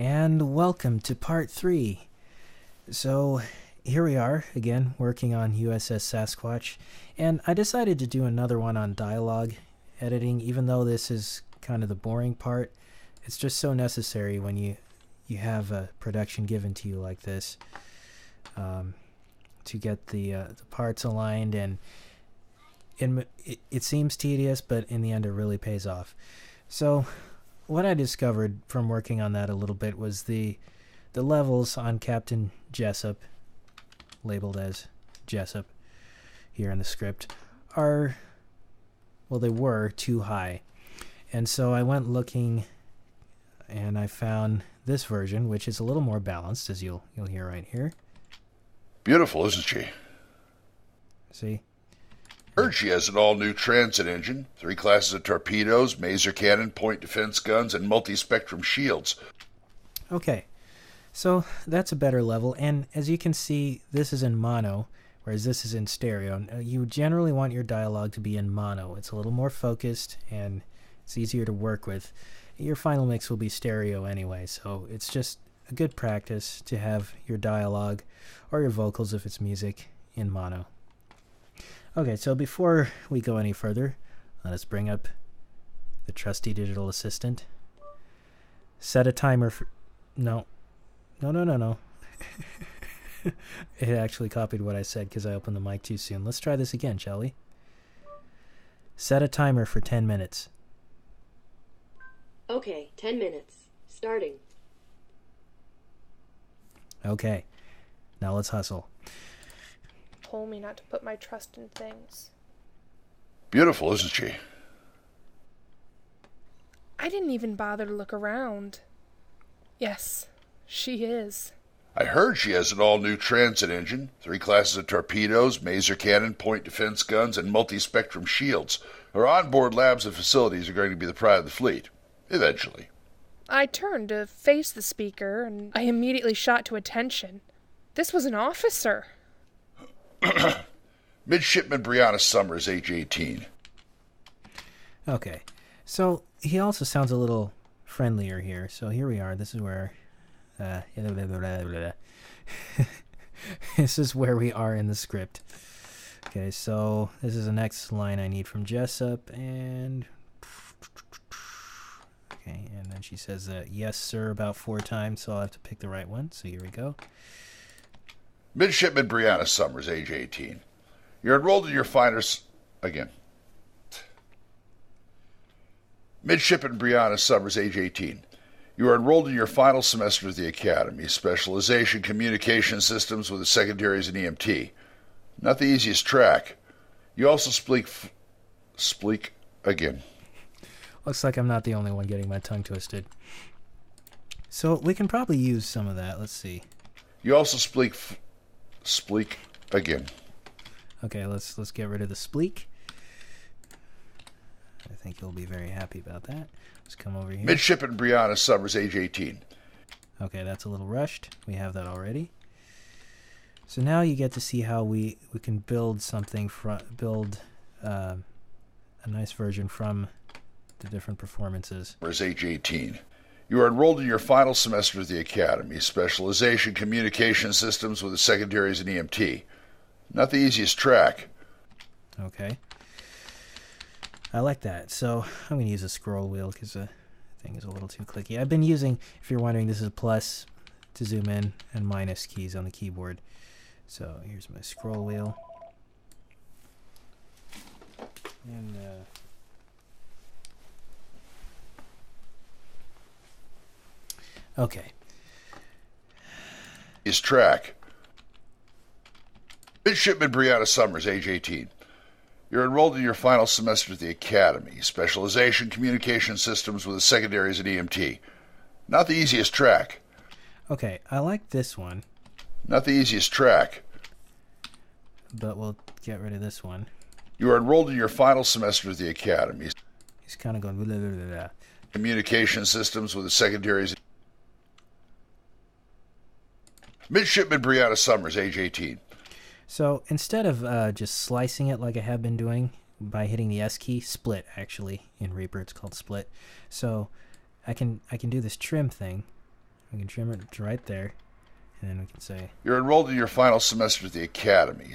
and welcome to part 3. So, here we are, again, working on USS Sasquatch, and I decided to do another one on dialogue editing, even though this is kind of the boring part. It's just so necessary when you have a production given to you like this, to get the parts aligned, and it seems tedious, but in the end it really pays off. So what I discovered from working on that a little bit was the levels on Captain Jessup, labeled as Jessup here in the script, they were too high. And so I went looking and I found this version, which is a little more balanced, as you'll hear right here. Beautiful, isn't she? See? Heard she has an all-new transit engine, 3 classes of torpedoes, maser cannon, point defense guns, and multi-spectrum shields. Okay, so that's a better level, and as you can see, this is in mono, whereas this is in stereo. You generally want your dialogue to be in mono. It's a little more focused, and it's easier to work with. Your final mix will be stereo anyway, so it's just a good practice to have your dialogue, or your vocals if it's music, in mono. Okay, so before we go any further, let us bring up the trusty digital assistant. Set a timer for... No. It actually copied what I said because I opened the mic too soon. Let's try this again, shall we? Set a timer for 10 minutes. Okay, 10 minutes. Starting. Okay, now let's hustle. Told me not to put my trust in things. Beautiful, isn't she? I didn't even bother to look around. Yes, she is. I heard she has an all-new transit engine, 3 classes of torpedoes, maser cannon, point defense guns, and multi-spectrum shields. Her onboard labs and facilities are going to be the pride of the fleet. Eventually. I turned to face the speaker, and I immediately shot to attention. This was an officer. Midshipman Brianna Summers, age 18. Okay, so he also sounds a little friendlier here. So here we are. This is where... this is where we are in the script. Okay, so this is the next line I need from Jessup, and... Okay, and then she says, yes, sir, about 4 times, so I'll have to pick the right one. So here we go. Midshipman Brianna Summers, age 18. You're enrolled in your finals... Again. Midshipman Brianna Summers, age 18. You are enrolled in your final semester of the Academy, Specialization Communication Systems with the secondaries in EMT. Not the easiest track. You also speak again. Looks like I'm not the only one getting my tongue twisted. So we can probably use some of that. Let's see. You also speak again. Okay, let's get rid of the spleak. I think you'll be very happy about that. Let's come over here. Midshipman Brianna Summers, age 18. Okay, that's a little rushed. We have that already. So now you get to see how we can build something build a nice version from the different performances. Age 18. You are enrolled in your final semester of the Academy, Specialization Communication Systems with the secondaries in EMT. Not the easiest track. Okay. I like that. So I'm going to use a scroll wheel because the thing is a little too clicky. I've been using, if you're wondering, this is plus to zoom in and minus keys on the keyboard. So here's my scroll wheel. And okay. His track. Midshipman Brianna Summers, age 18. You're enrolled in your final semester of the Academy, Specialization Communication Systems with the secondaries in EMT. Not the easiest track. Okay, I like this one. Not the easiest track. But we'll get rid of this one. You are enrolled in your final semester of the Academy. He's kind of going... Blah, blah, blah, blah. Communication Systems with the secondaries. Midshipman Brianna Summers, age 18. So instead of just slicing it like I have been doing by hitting the S key, split actually in Reaper it's called split. So I can do this trim thing We can trim it right there. And then we can say... You're enrolled in your final semester at the Academy.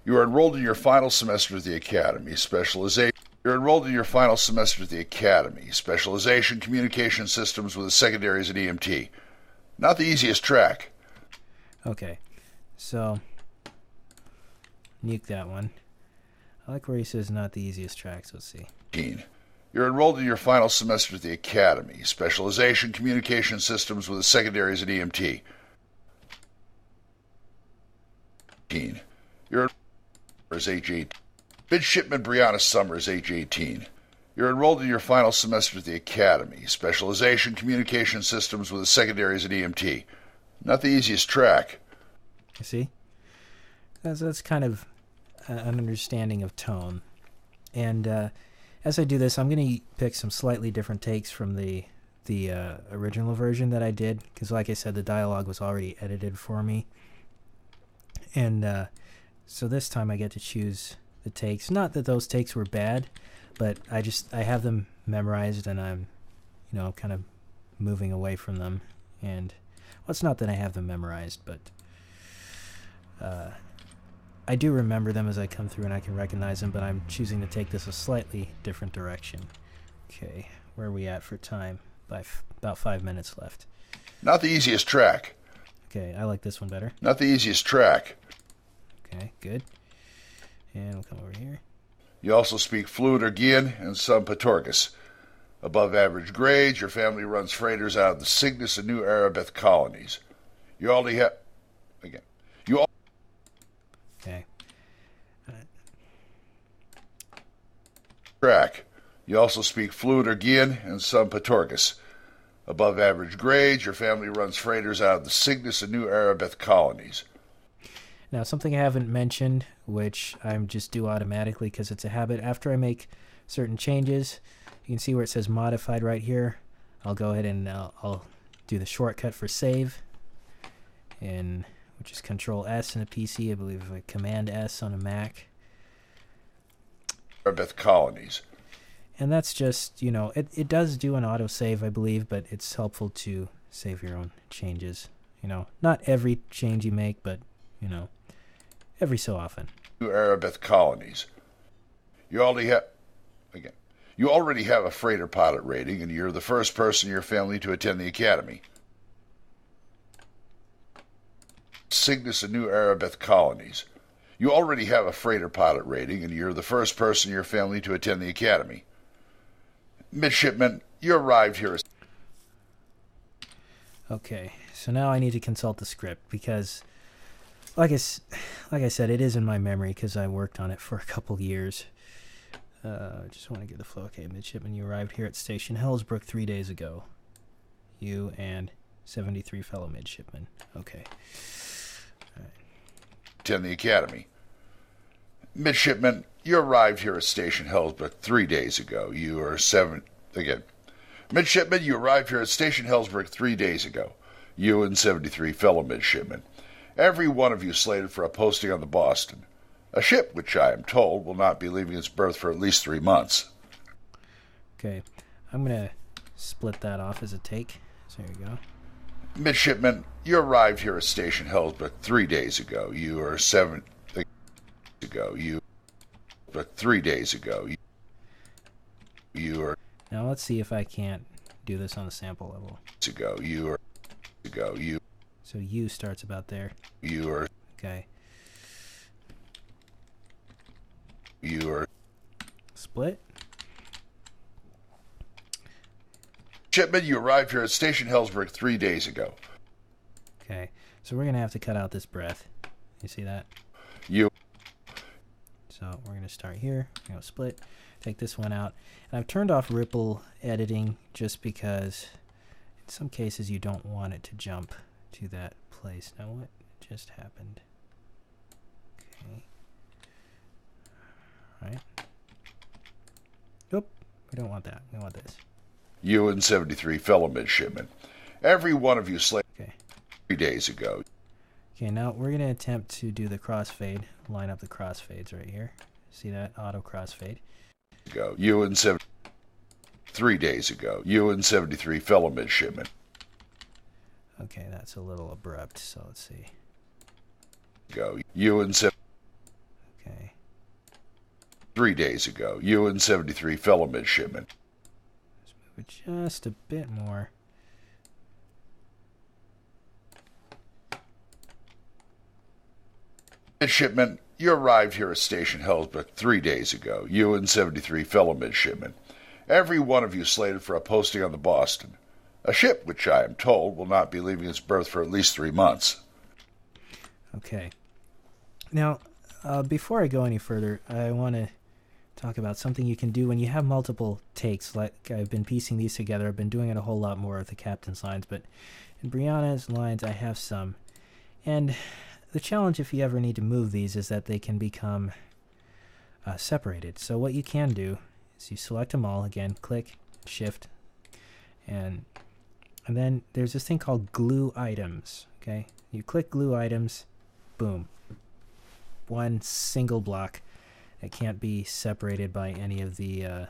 You are enrolled in your final semester at the Academy. Specialization. You're enrolled in your final semester at the Academy. Specialization, communication systems with a secondary as an EMT. Not the easiest track. Okay. So, nuke that one. I like where he says not the easiest tracks. Let's see. You're enrolled in your final semester at the Academy. Specialization, communication systems with a secondary as an EMT. You're is age 18. Midshipman Brianna Summers, age 18. You're enrolled in your final semester at the Academy. Specialization, communication systems with a secondary as an EMT. Not the easiest track. You see? That's kind of an understanding of tone. And as I do this, I'm going to pick some slightly different takes from the original version that I did. Because like I said, the dialogue was already edited for me. And so this time I get to choose the takes. Not that those takes were bad, but I have them memorized and I'm, kind of moving away from them. And, well, it's not that I have them memorized, but I do remember them as I come through and I can recognize them, but I'm choosing to take this a slightly different direction. Okay, where are we at for time? About 5 minutes left. Not the easiest track. Okay, I like this one better. Not the easiest track. Okay, good. And we'll come over here. You also speak fluent Ergian and some Patorgus. Above average grades, your family runs freighters out of the Cygnus and New Arabeth colonies. You already have... Again. Okay. Track. You also speak fluent Ergian and some Patorgus. Above average grades, your family runs freighters out of the Cygnus and New Arabeth colonies. Now, something I haven't mentioned, which I'm just do automatically because it's a habit. After I make certain changes, you can see where it says modified right here. I'll go ahead and I'll do the shortcut for save, which is Control S in a PC, I believe Command S on a Mac. Arabeth colonies. And that's just, it does do an autosave, I believe, but it's helpful to save your own changes. Not every change you make, but, every so often. New Arabeth colonies. You already have a freighter pilot rating, and you're the first person in your family to attend the Academy. Cygnus and New Arabeth colonies. You already have a freighter pilot rating, and you're the first person in your family to attend the Academy. Midshipman, you arrived here. Okay, so now I need to consult the script because, like I said, it is in my memory because I worked on it for a couple years. Just want to get the flow. Okay, Midshipman, you arrived here at Station Hellsbrook 3 days ago. You and 73 fellow midshipmen. Okay. All right. Attend the Academy. Midshipman, you arrived here at Station Hellsbrook 3 days ago. You are Midshipman, you arrived here at Station Hellsbrook 3 days ago. You and 73 fellow midshipmen. Every one of you slated for a posting on the Boston. A ship which I am told will not be leaving its berth for at least 3 months. Okay, I'm going to split that off as a take. So there you go. Midshipman, you arrived here at Station Hellsbrook 3 days ago. You are 3 days ago. You are... Now let's see if I can't do this on the sample level. So U starts about there. You are... Okay. You are... Split. Midshipman, you arrived here at Station Hellsbrook 3 days ago. Okay, so we're going to have to cut out this breath. You see that? You... So we're going to start here. We're going to split. Take this one out. And I've turned off ripple editing just because in some cases you don't want it to jump to that place. Now what just happened? Okay. Alright. Oop. We don't want that. We want this. You and 73 fellow midshipmen. Every one of you slated Okay. 3 days ago. Okay, now we're going to attempt to do the crossfade. Line up the crossfades right here. See that? Auto crossfade. You and 3 days ago. You and 73 fellow midshipmen. that's a little abrupt, so let's see. Go. You and Okay. 3 days ago, you and 73 fellow midshipmen. Let's move it just a bit more. Midshipmen, you arrived here at Station Hellsbrook 3 days ago, you and 73 fellow midshipmen. Every one of you slated for a posting on the Boston, a ship which I am told will not be leaving its berth for at least 3 months. Okay. Now, before I go any further, I want to talk about something you can do when you have multiple takes. Like I've been piecing these together. I've been doing it a whole lot more with the captain's lines, but in Brianna's lines I have some. And the challenge, if you ever need to move these, is that they can become separated. So what you can do is you select them all, again, click, shift, and then there's this thing called glue items. Okay, you click glue items, boom, one single block that can't be separated by any of the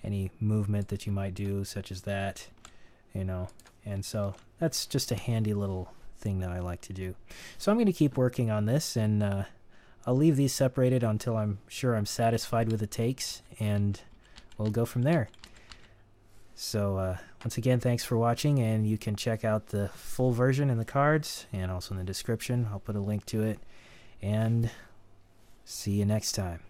any movement that you might do, such as that, you know. And so that's just a handy little thing that I like to do. So I'm going to keep working on this, and I'll leave these separated until I'm sure I'm satisfied with the takes, and we'll go from there. So once again, thanks for watching, and you can check out the full version in the cards and also in the description. I'll put a link to it, and see you next time.